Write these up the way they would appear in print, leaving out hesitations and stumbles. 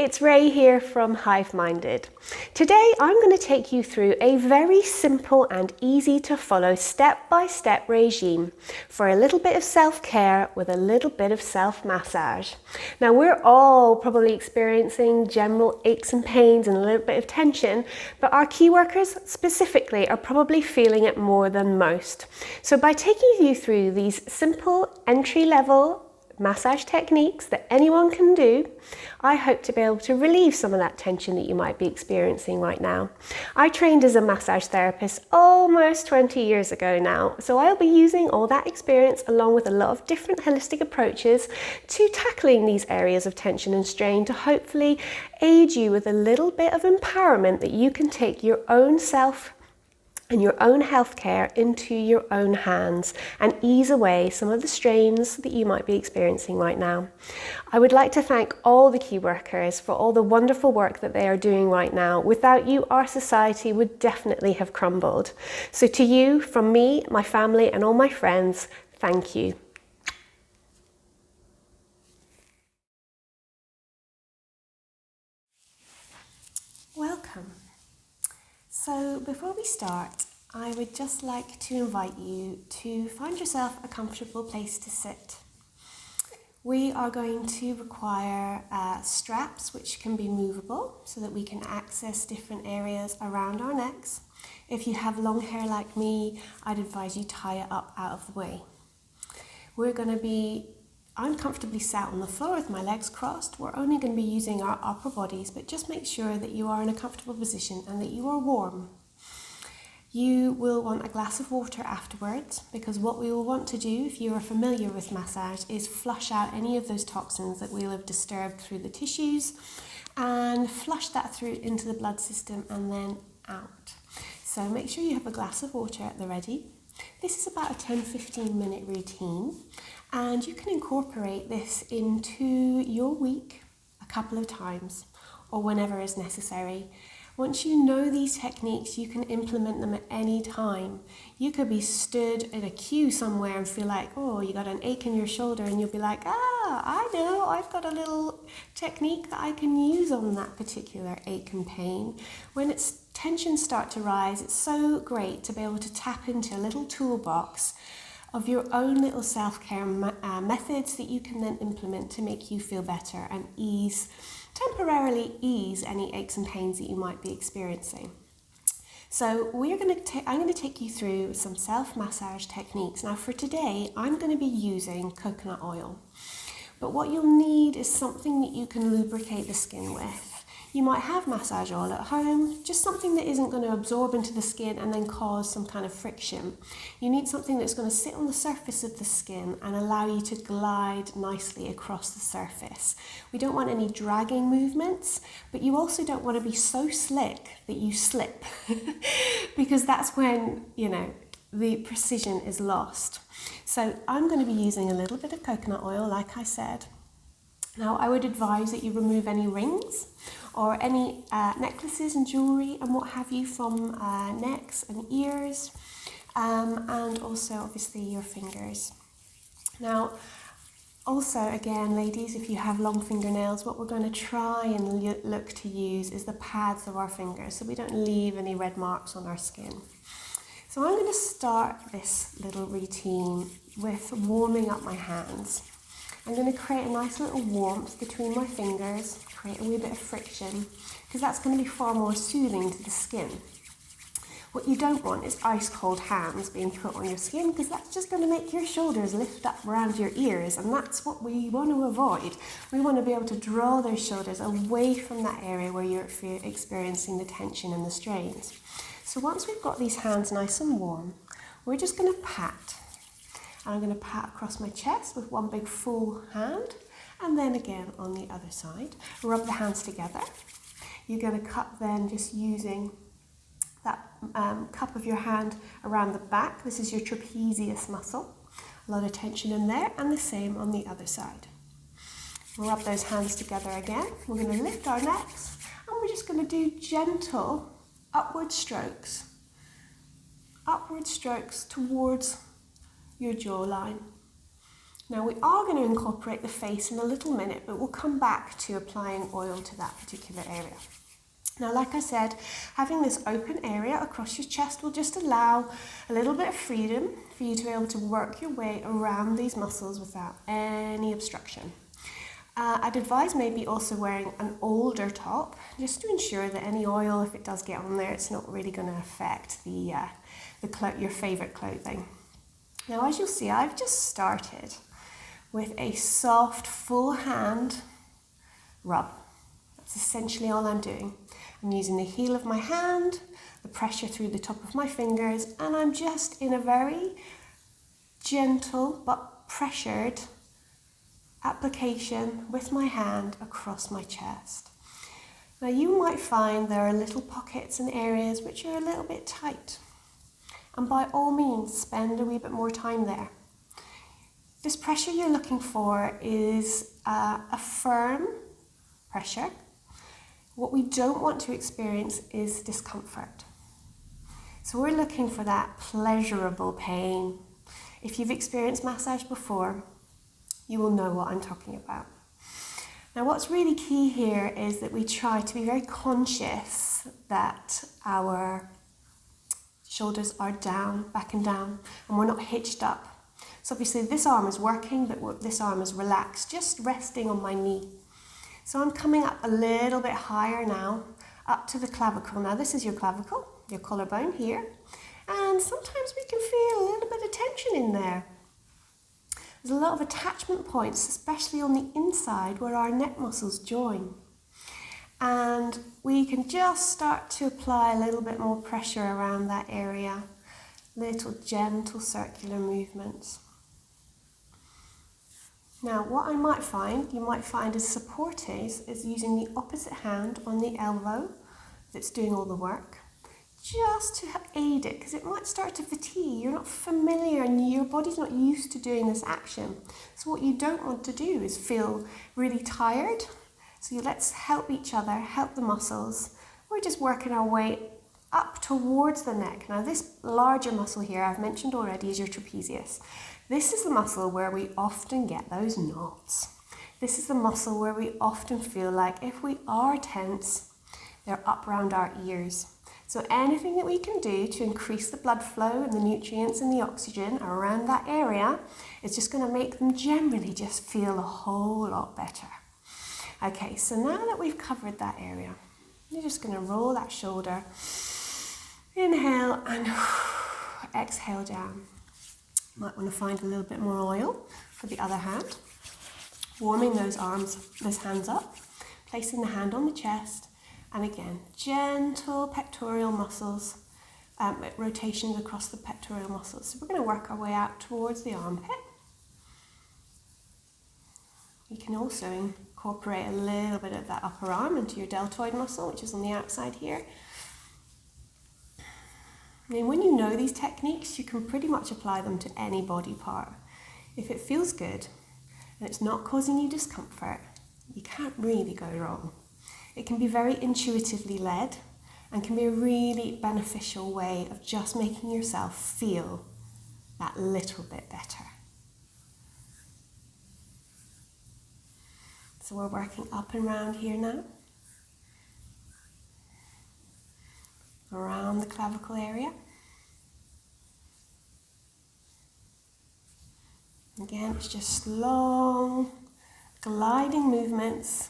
it's Ray here from Hive Minded. Today I'm going to take you through a very simple and easy to follow step-by-step regime for a little bit of self-care with a little bit of self-massage. Now we're all probably experiencing general aches and pains and a little bit of tension, but our key workers specifically are probably feeling it more than most. So by taking you through these simple entry-level massage techniques that anyone can do, I hope to be able to relieve some of that tension that you might be experiencing right now. I trained as a massage therapist almost 20 years ago now, so I'll be using all that experience along with a lot of different holistic approaches to tackling these areas of tension and strain to hopefully aid you with a little bit of empowerment that you can take your own self and your own healthcare into your own hands and ease away some of the strains that you might be experiencing right now. I would like to thank all the key workers for all the wonderful work that they are doing right now. Without you, our society would definitely have crumbled. So to you, from me, my family, and all my friends, thank you. Welcome. So before we start, I would just like to invite you to find yourself a comfortable place to sit. We are going to require straps which can be movable so that we can access different areas around our necks. If you have long hair like me, I'd advise you tie it up out of the way. I'm comfortably sat on the floor with my legs crossed. We're only going to be using our upper bodies, but just make sure that you are in a comfortable position and that you are warm. You will want a glass of water afterwards, because what we will want to do, if you are familiar with massage, is flush out any of those toxins that we'll have disturbed through the tissues and flush that through into the blood system and then out. So make sure you have a glass of water at the ready. This is about a 10-15 minute routine, and you can incorporate this into your week a couple of times or whenever is necessary. Once you know these techniques, you can implement them at any time. You could be stood in a queue somewhere and feel like, oh, you got an ache in your shoulder, and you'll be like, I know, I've got a little technique that I can use on that particular ache and pain. When tensions start to rise, it's so great to be able to tap into a little toolbox of your own little self-care methods that you can then implement to make you feel better and temporarily ease any aches and pains that you might be experiencing. So I'm going to take you through some self-massage techniques. Now for today, I'm going to be using coconut oil. But what you'll need is something that you can lubricate the skin with. You might have massage oil at home, just something that isn't going to absorb into the skin and then cause some kind of friction. You need something that's going to sit on the surface of the skin and allow you to glide nicely across the surface. We don't want any dragging movements, but you also don't want to be so slick that you slip, because that's when, the precision is lost. So I'm going to be using a little bit of coconut oil, like I said. Now I would advise that you remove any rings or any necklaces and jewellery and what have you from necks and ears, and also obviously your fingers. Now also, again, ladies, if you have long fingernails, what we're going to try and look to use is the pads of our fingers so we don't leave any red marks on our skin. So I'm going to start this little routine with warming up my hands. I'm going to create a nice little warmth between my fingers, create a wee bit of friction, because that's going to be far more soothing to the skin. What you don't want is ice cold hands being put on your skin, because that's just going to make your shoulders lift up around your ears, and that's what we want to avoid. We want to be able to draw those shoulders away from that area where you're experiencing the tension and the strains. So once we've got these hands nice and warm, we're just going to pat. And I'm going to pat across my chest with one big full hand, and then again on the other side. Rub the hands together. You're going to cup then just using that cup of your hand around the back. This is your trapezius muscle. A lot of tension in there, and the same on the other side. We'll rub those hands together again. We're going to lift our necks, and we're just going to do gentle upward strokes towards your jawline. Now we are going to incorporate the face in a little minute, but we'll come back to applying oil to that particular area. Now, like I said, having this open area across your chest will just allow a little bit of freedom for you to be able to work your way around these muscles without any obstruction. I'd advise maybe also wearing an older top, just to ensure that any oil, if it does get on there, it's not really going to affect your favourite clothing. Now, as you'll see, I've just started with a soft, full hand rub. That's essentially all I'm doing. I'm using the heel of my hand, the pressure through the top of my fingers, and I'm just in a very gentle but pressured application with my hand across my chest. Now you might find there are little pockets and areas which are a little bit tight, and by all means spend a wee bit more time there. This pressure you're looking for is a firm pressure. What we don't want to experience is discomfort. So we're looking for that pleasurable pain. If you've experienced massage before, you will know what I'm talking about. Now what's really key here is that we try to be very conscious that our shoulders are down, back and down, and we're not hitched up. So obviously this arm is working, but this arm is relaxed, just resting on my knee. So I'm coming up a little bit higher now, up to the clavicle. Now this is your clavicle, your collarbone here, and sometimes we can feel a little bit of tension in there. There's a lot of attachment points, especially on the inside where our neck muscles join. And we can just start to apply a little bit more pressure around that area, little gentle circular movements. Now, what you might find as support is using the opposite hand on the elbow that's doing all the work, just to aid it, because it might start to fatigue. You're not familiar and your body's not used to doing this action. So what you don't want to do is feel really tired. So let's help each other, help the muscles. We're just working our way up towards the neck. Now this larger muscle here, I've mentioned already, is your trapezius. This is the muscle where we often get those knots. This is the muscle where we often feel like if we are tense, they're up around our ears. So anything that we can do to increase the blood flow and the nutrients and the oxygen around that area is just going to make them generally just feel a whole lot better. Okay, so now that we've covered that area, you're just going to roll that shoulder, inhale and exhale down. Might want to find a little bit more oil for the other hand. Warming those hands up, placing the hand on the chest, and again, gentle pectoral muscles, rotations across the pectoral muscles. So we're going to work our way out towards the armpit. You can also incorporate a little bit of that upper arm into your deltoid muscle, which is on the outside here. And when you know these techniques, you can pretty much apply them to any body part. If it feels good and it's not causing you discomfort, you can't really go wrong. It can be very intuitively led and can be a really beneficial way of just making yourself feel that little bit better. So we're working up and round here now, around the clavicle area. Again, it's just long, gliding movements.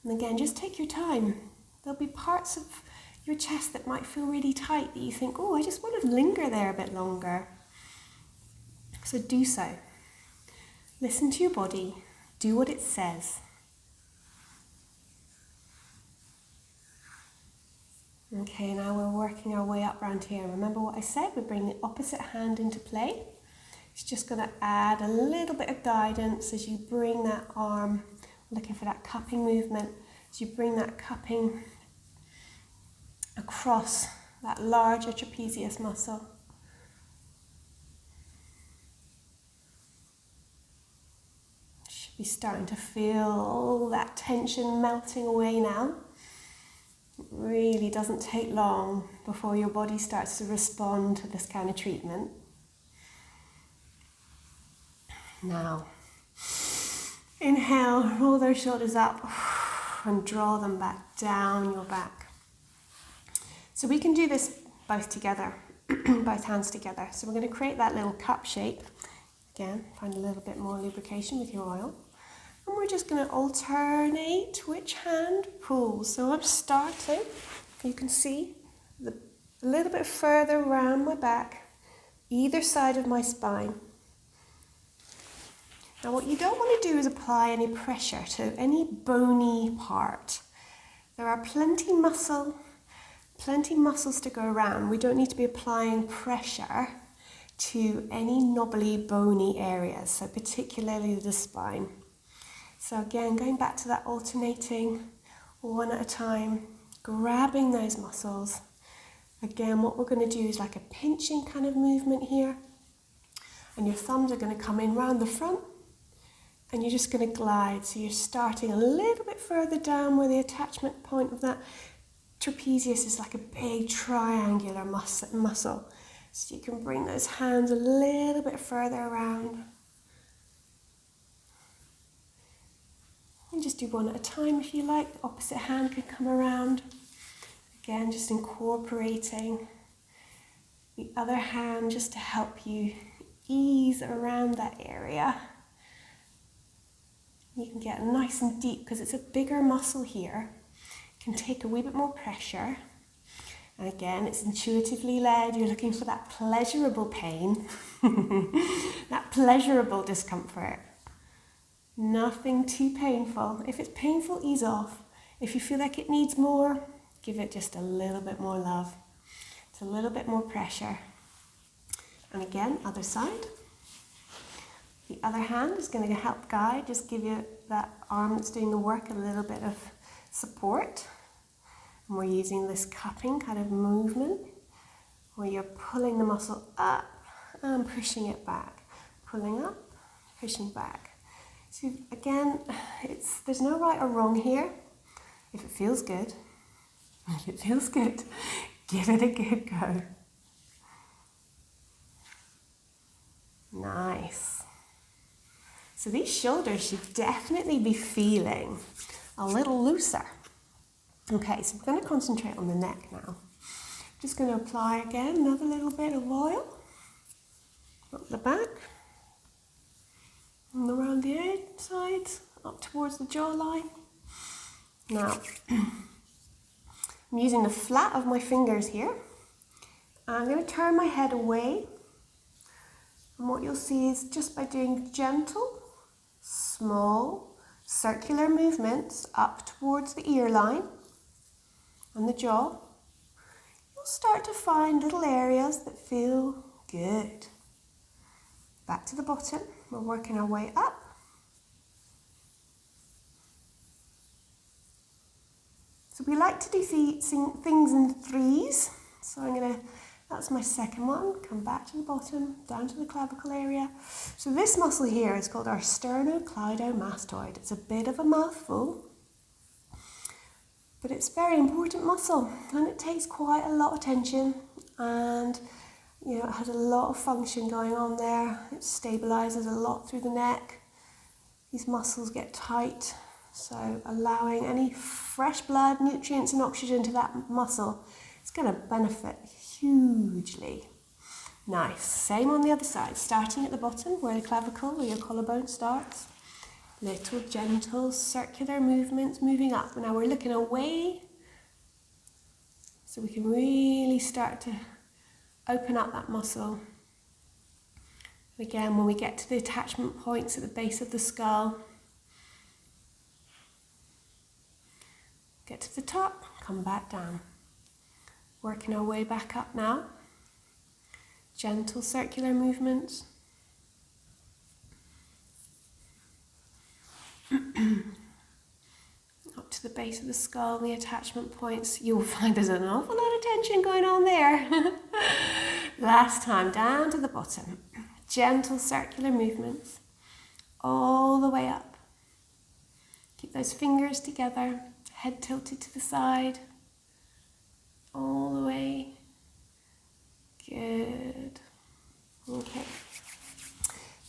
And again, just take your time. There'll be parts of your chest that might feel really tight that you think, oh, I just want to linger there a bit longer. So do so. Listen to your body. Do what it says. Okay, now we're working our way up around here. Remember what I said? We bring the opposite hand into play. It's just going to add a little bit of guidance as you bring that arm, looking for that cupping movement, as you bring that cupping across that larger trapezius muscle. Should be starting to feel all that tension melting away now. It really doesn't take long before your body starts to respond to this kind of treatment. Now, inhale, roll those shoulders up and draw them back down your back. So we can do this both together, both hands together. So we're going to create that little cup shape. Again, find a little bit more lubrication with your oil. And we're just going to alternate which hand pulls. So I'm starting, you can see, a little bit further around my back, either side of my spine. Now what you don't want to do is apply any pressure to any bony part. There are plenty muscles to go around. We don't need to be applying pressure to any knobbly, bony areas, so particularly the spine. So again, going back to that alternating, one at a time, grabbing those muscles. Again, what we're going to do is like a pinching kind of movement here. And your thumbs are going to come in round the front. And you're just going to glide. So you're starting a little bit further down where the attachment point of that trapezius is like a big triangular muscle. So you can bring those hands a little bit further around. And just do one at a time if you like. The opposite hand can come around. Again, just incorporating the other hand just to help you ease around that area. You can get nice and deep because it's a bigger muscle here. It can take a wee bit more pressure. And again, it's intuitively led. You're looking for that pleasurable pain, that pleasurable discomfort. Nothing too painful. If it's painful, ease off. If you feel like it needs more, give it just a little bit more love. It's a little bit more pressure. And again, other side. The other hand is going to help guide, just give you that arm that's doing the work a little bit of support. And we're using this cupping kind of movement where you're pulling the muscle up and pushing it back. Pulling up, pushing back. So again, there's no right or wrong here. If it feels good, give it a good go. Nice. So these shoulders should definitely be feeling a little looser. Okay, so we're going to concentrate on the neck now. Just going to apply again another little bit of oil up the back and around the sides, up towards the jawline. Now, I'm using the flat of my fingers here. I'm going to turn my head away. And what you'll see is just by doing gentle, small, circular movements up towards the ear line and the jaw, you'll start to find little areas that feel good. Back to the bottom, we're working our way up. So we like to do things in threes. So that's my second one. Come back to the bottom, down to the clavicle area. So this muscle here is called our sternocleidomastoid. It's a bit of a mouthful, but it's a very important muscle and it takes quite a lot of tension and it has a lot of function going on there. It stabilizes a lot through the neck. These muscles get tight, so allowing any fresh blood, nutrients and oxygen to that muscle, it's going to benefit hugely. Nice. Same on the other side, starting at the bottom where the clavicle or your collarbone starts. Little gentle circular movements moving up. Now we're looking away so we can really start to open up that muscle. And again, when we get to the attachment points at the base of the skull, get to the top, come back down. Working our way back up now. Gentle circular movements. Up to the base of the skull, the attachment points. You'll find there's an awful lot of tension going on there. Last time, down to the bottom. Gentle circular movements. All the way up. Keep those fingers together. Head tilted to the side. All the way. Good. Okay.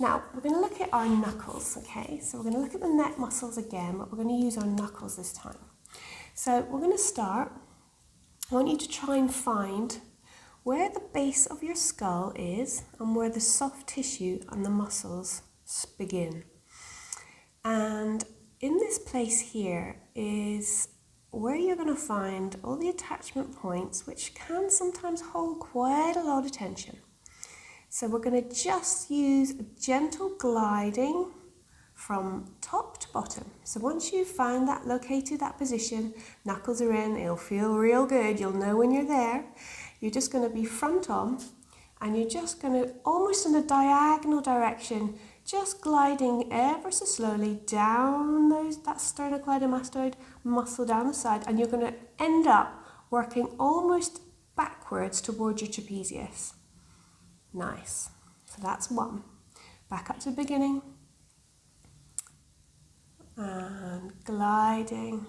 Now, we're going to look at our knuckles, okay? So we're going to look at the neck muscles again, but we're going to use our knuckles this time. So we're going to start. I want you to try and find where the base of your skull is and where the soft tissue and the muscles begin. And in this place here is where you're going to find all the attachment points, which can sometimes hold quite a lot of tension. So we're going to just use a gentle gliding from top to bottom. So once you've found that, located that position, knuckles are in, it'll feel real good, you'll know when you're there. You're just going to be front on, and you're just going to, almost in a diagonal direction, just gliding ever so slowly down that sternocleidomastoid muscle down the side, and you're going to end up working almost backwards towards your trapezius. Nice. So that's one. Back up to the beginning. And gliding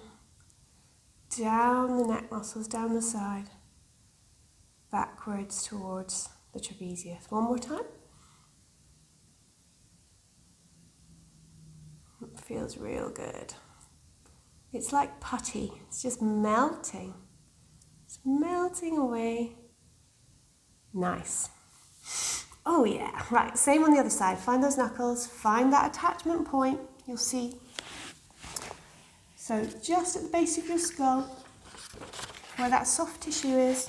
down the neck muscles, down the side, backwards towards the trapezius. One more time. It feels real good. It's like putty. It's just melting. It's melting away. Nice. Oh yeah, right, same on the other side. Find those knuckles, find that attachment point, you'll see. So just at the base of your skull, where that soft tissue is,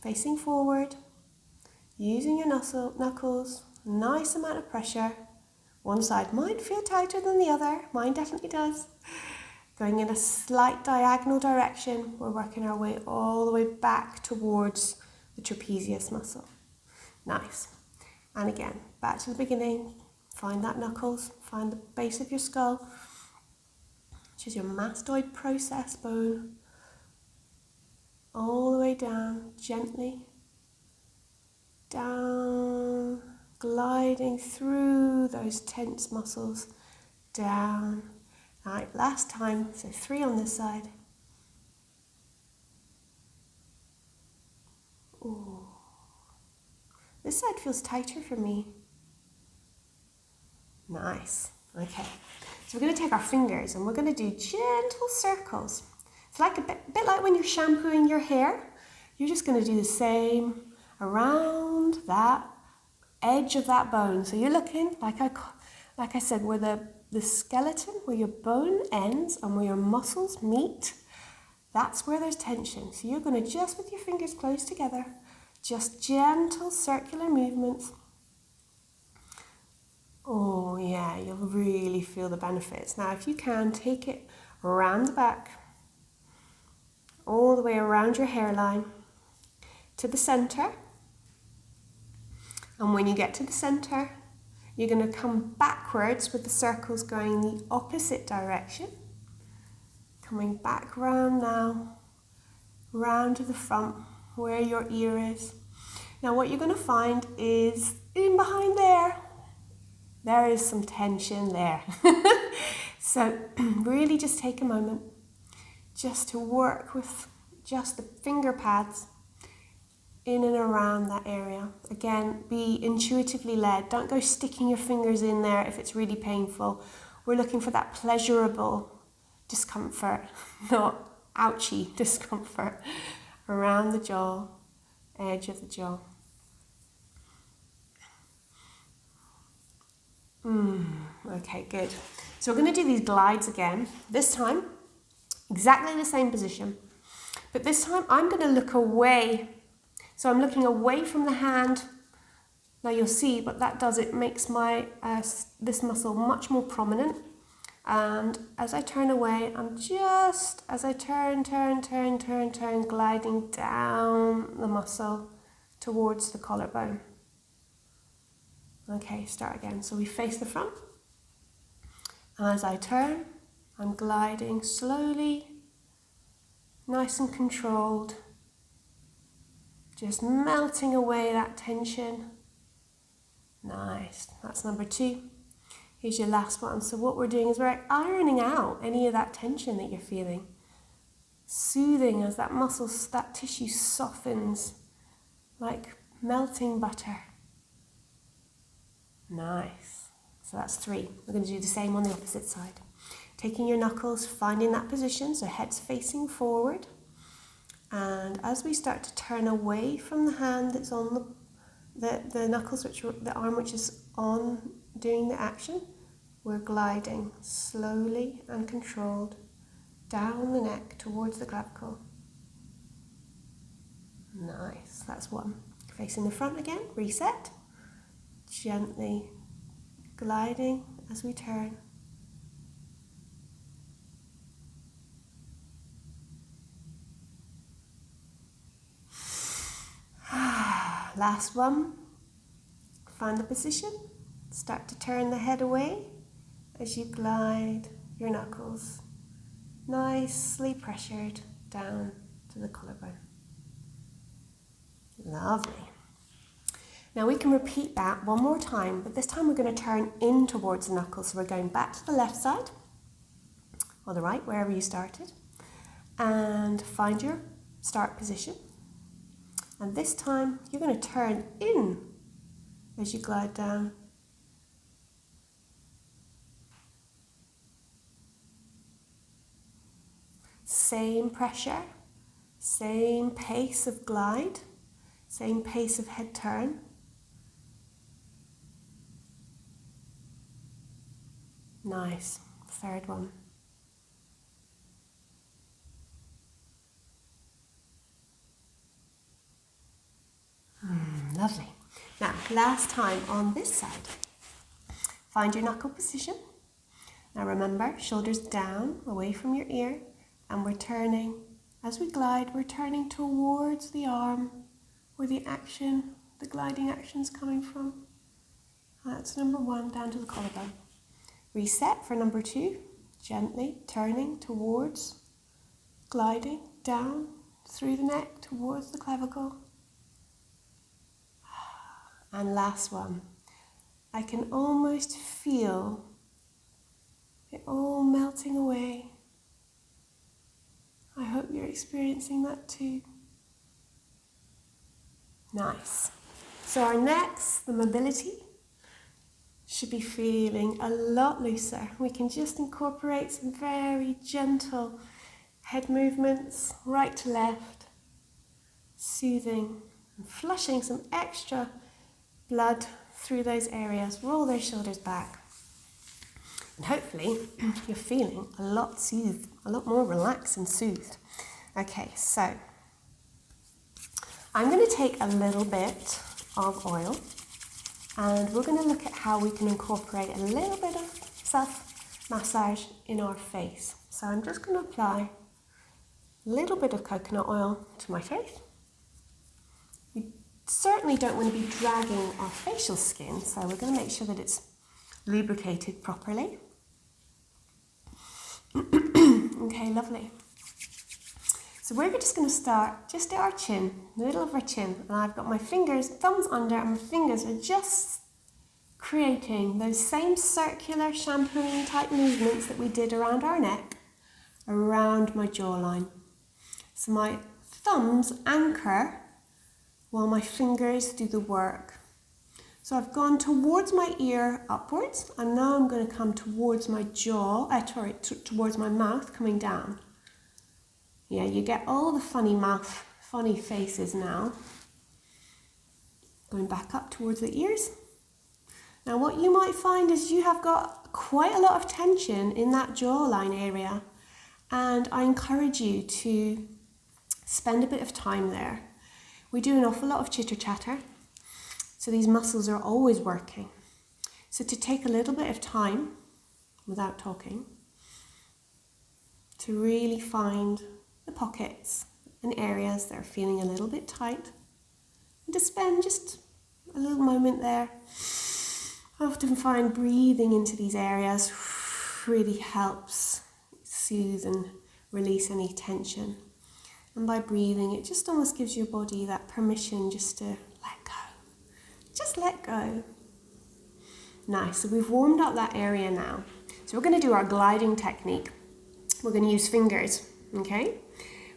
facing forward, using your knuckles, nice amount of pressure. One side might feel tighter than the other, mine definitely does. Going in a slight diagonal direction, we're working our way all the way back towards the trapezius muscle. Nice. And again, back to the beginning, find that knuckles, find the base of your skull, which is your mastoid process bone, all the way down, gently, down, gliding through those tense muscles, down. All right, last time, so 3 on this side. Ooh. This side feels tighter for me. Nice. Okay. So we're going to take our fingers and we're going to do gentle circles. It's like a bit like when you're shampooing your hair. You're just going to do the same around that edge of that bone. So you're looking, like I said, where the skeleton, where your bone ends and where your muscles meet, that's where there's tension. So you're going to just, with your fingers close together, just gentle circular movements. Oh yeah, you'll really feel the benefits. Now if you can, take it around the back, all the way around your hairline, to the center. And when you get to the center, you're going to come backwards with the circles going the opposite direction. Coming back round now, round to the front, where your ear is. Now what you're going to find is in behind there is some tension there. So really just take a moment just to work with just the finger pads in and around that area. Again, be intuitively led. Don't go sticking your fingers in there if it's really painful. We're looking for that pleasurable discomfort, not ouchy discomfort. Around the jaw, edge of the jaw. Okay, good. So we're going to do these glides again. This time, exactly the same position. But this time I'm going to look away. So I'm looking away from the hand. Now you'll see what that does. It makes my this muscle much more prominent. And as I turn away, I'm just, as I turn, gliding down the muscle towards the collarbone. Okay, start again. So we face the front. And as I turn, I'm gliding slowly, nice and controlled, just melting away that tension. Nice, that's number 2. Here's your last one. So what we're doing is we're ironing out any of that tension that you're feeling. Soothing as that muscle, that tissue softens like melting butter. Nice. So that's 3. We're going to do the same on the opposite side. Taking your knuckles, finding that position, so head's facing forward. And as we start to turn away from the hand that's on the knuckles, the arm which is on doing the action, we're gliding slowly and controlled down the neck towards the clavicle. Nice, that's 1. Facing the front again, reset. Gently gliding as we turn. Last one. Find the position. Start to turn the head away as you glide your knuckles nicely pressured down to the collarbone. Lovely. Now we can repeat that one more time, but this time we're going to turn in towards the knuckles. So we're going back to the left side, or the right, wherever you started, and find your start position. And this time you're going to turn in as you glide down. Same pressure, same pace of glide, same pace of head turn. Nice. 3rd one. Lovely. Now, last time on this side. Find your knuckle position. Now remember, shoulders down, away from your ear, and we're turning. As we glide, we're turning towards the arm where the gliding action's coming from. That's number 1, down to the collarbone. Reset for number 2, gently turning towards, gliding down through the neck towards the clavicle. And last one, I can almost feel it all melting away. I hope you're experiencing that too. Nice. So our necks, the mobility, should be feeling a lot looser. We can just incorporate some very gentle head movements, right to left, soothing and flushing some extra blood through those areas. Roll those shoulders back. And hopefully you're feeling a lot soothed, a lot more relaxed and soothed. Okay, so I'm going to take a little bit of oil and we're going to look at how we can incorporate a little bit of self-massage in our face. So I'm just going to apply a little bit of coconut oil to my face. We certainly don't want to be dragging our facial skin, so we're going to make sure that it's lubricated properly. Okay, lovely. So we're just going to start just at our chin, the middle of our chin, and I've got my fingers, thumbs under, and my fingers are just creating those same circular shampooing type movements that we did around our neck, around my jawline. So my thumbs anchor while my fingers do the work. So I've gone towards my ear upwards, and now I'm going to come towards my jaw, towards my mouth, coming down. Yeah, you get all the funny mouth, funny faces now. Going back up towards the ears. Now what you might find is you have got quite a lot of tension in that jawline area, and I encourage you to spend a bit of time there. We do an awful lot of chitter chatter, so these muscles are always working. So to take a little bit of time without talking to really find the pockets and areas that are feeling a little bit tight, and to spend just a little moment there. I often find breathing into these areas really helps soothe and release any tension. And by breathing, it just almost gives your body that permission just to let go. Just let go. Nice, so we've warmed up that area now. So we're going to do our gliding technique. We're going to use fingers, okay?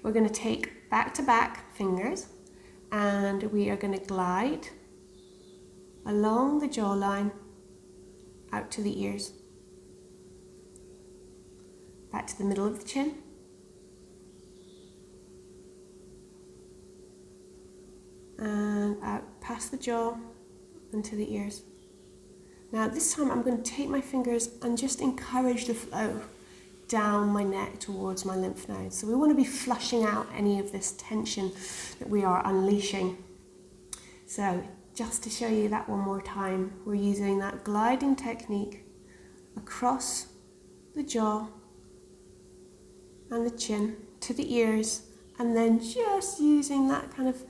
We're going to take back-to-back fingers and we are going to glide along the jawline out to the ears, back to the middle of the chin, and out past the jaw and to the ears. Now this time I'm going to take my fingers and just encourage the flow down my neck towards my lymph nodes. So we want to be flushing out any of this tension that we are unleashing. So just to show you that one more time, we're using that gliding technique across the jaw and the chin to the ears, and then just using that kind of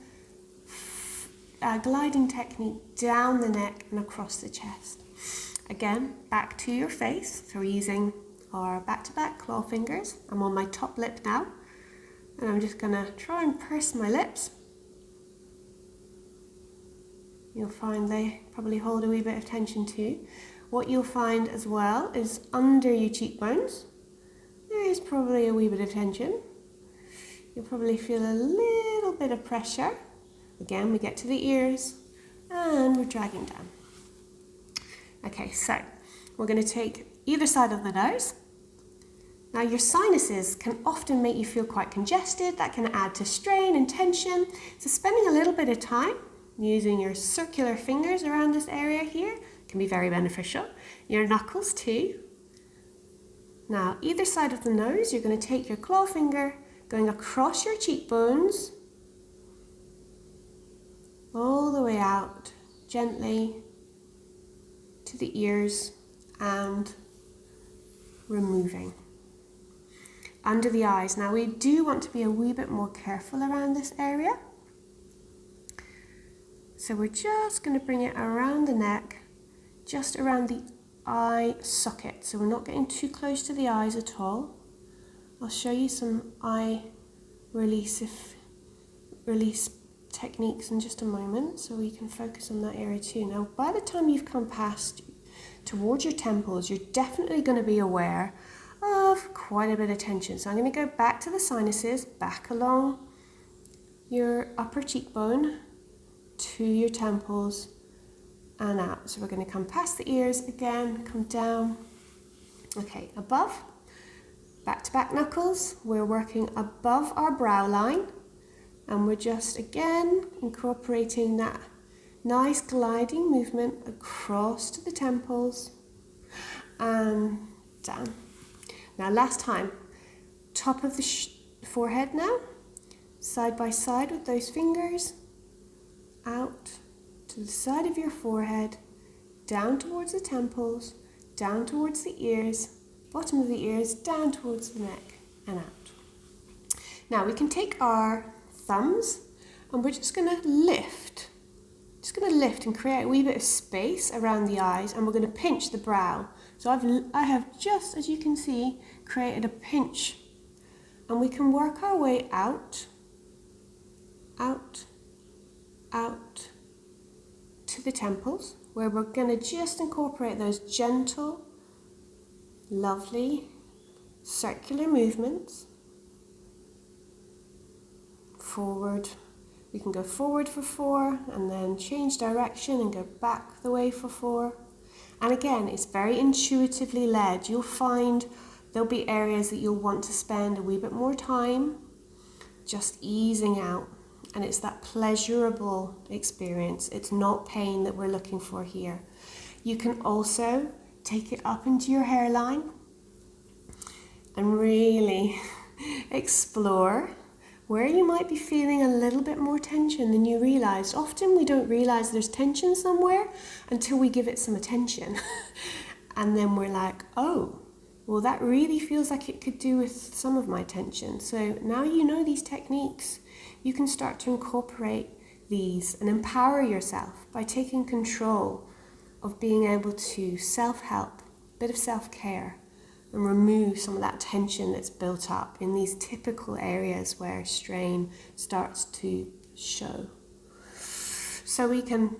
gliding technique down the neck and across the chest. Again, back to your face. So we're using our back-to-back claw fingers. I'm on my top lip now, and I'm just going to try and purse my lips. You'll find they probably hold a wee bit of tension too. What you'll find as well is under your cheekbones, there is probably a wee bit of tension. You'll probably feel a little bit of pressure. Again, we get to the ears and we're dragging down. Okay, so we're going to take either side of the nose. Now your sinuses can often make you feel quite congested. That can add to strain and tension. So spending a little bit of time using your circular fingers around this area here can be very beneficial. Your knuckles too. Now either side of the nose, you're going to take your claw finger going across your cheekbones all the way out gently to the ears and removing. Under the eyes. Now we do want to be a wee bit more careful around this area. So we're just going to bring it around the neck, just around the eye socket. So we're not getting too close to the eyes at all. I'll show you some eye release techniques in just a moment, so we can focus on that area too. Now, by the time you've come past towards your temples, you're definitely going to be aware of quite a bit of tension. So I'm going to go back to the sinuses, back along your upper cheekbone to your temples and out. So we're going to come past the ears again, come down. Okay, above, back to back knuckles. We're working above our brow line, and we're just again incorporating that nice gliding movement across to the temples and down. Now last time, top of the forehead now, side by side with those fingers, out to the side of your forehead, down towards the temples, down towards the ears, bottom of the ears, down towards the neck and out. Now we can take our thumbs and we're just going to lift. Just going to lift and create a wee bit of space around the eyes, and we're going to pinch the brow. So I have just, as you can see, created a pinch, and we can work our way out, out, out to the temples, where we're going to just incorporate those gentle, lovely, circular movements. Forward. We can go forward for 4 and then change direction and go back the way for 4. And again, it's very intuitively led. You'll find there'll be areas that you'll want to spend a wee bit more time just easing out. And it's that pleasurable experience. It's not pain that we're looking for here. You can also take it up into your hairline and really explore where you might be feeling a little bit more tension than you realize. Often we don't realize there's tension somewhere until we give it some attention. And then we're like, oh, well, that really feels like it could do with some of my tension. So now you know these techniques, you can start to incorporate these and empower yourself by taking control of being able to self-help, a bit of self-care, and remove some of that tension that's built up in these typical areas where strain starts to show. So we can,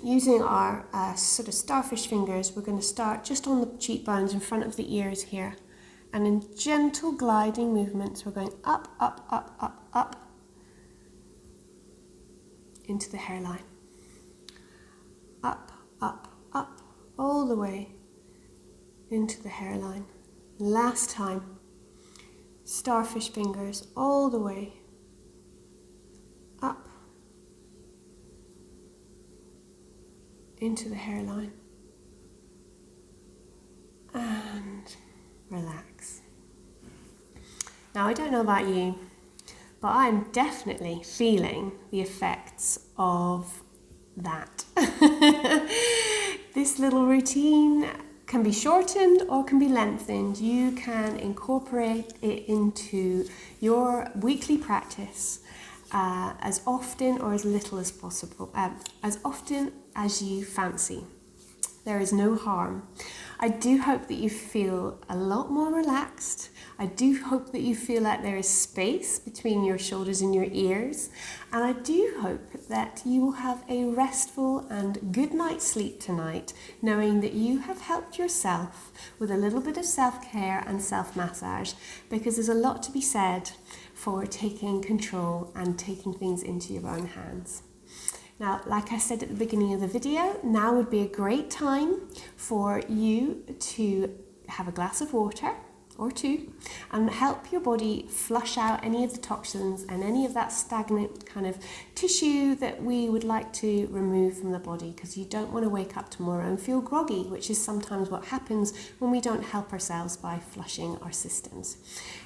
using our sort of starfish fingers, we're going to start just on the cheekbones in front of the ears here. And in gentle gliding movements, we're going up, up, up, up, up into the hairline. Up, up, up, all the way into the hairline. Last time. Starfish fingers all the way up into the hairline. And relax. Now, I don't know about you, but I'm definitely feeling the effects of that. This little routine can be shortened or can be lengthened. You can incorporate it into your weekly practice as often or as little as possible, as often as you fancy. There is no harm. I do hope that you feel a lot more relaxed. I do hope that you feel like there is space between your shoulders and your ears. And I do hope that you will have a restful and good night's sleep tonight, knowing that you have helped yourself with a little bit of self-care and self-massage, because there's a lot to be said for taking control and taking things into your own hands. Now, like I said at the beginning of the video, now would be a great time for you to have a glass of water or two and help your body flush out any of the toxins and any of that stagnant kind of tissue that we would like to remove from the body, because you don't want to wake up tomorrow and feel groggy, which is sometimes what happens when we don't help ourselves by flushing our systems.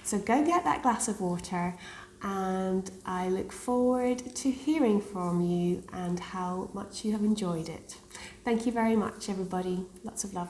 So go get that glass of water, and I look forward to hearing from you and how much you have enjoyed it. Thank you very much, everybody. Lots of love.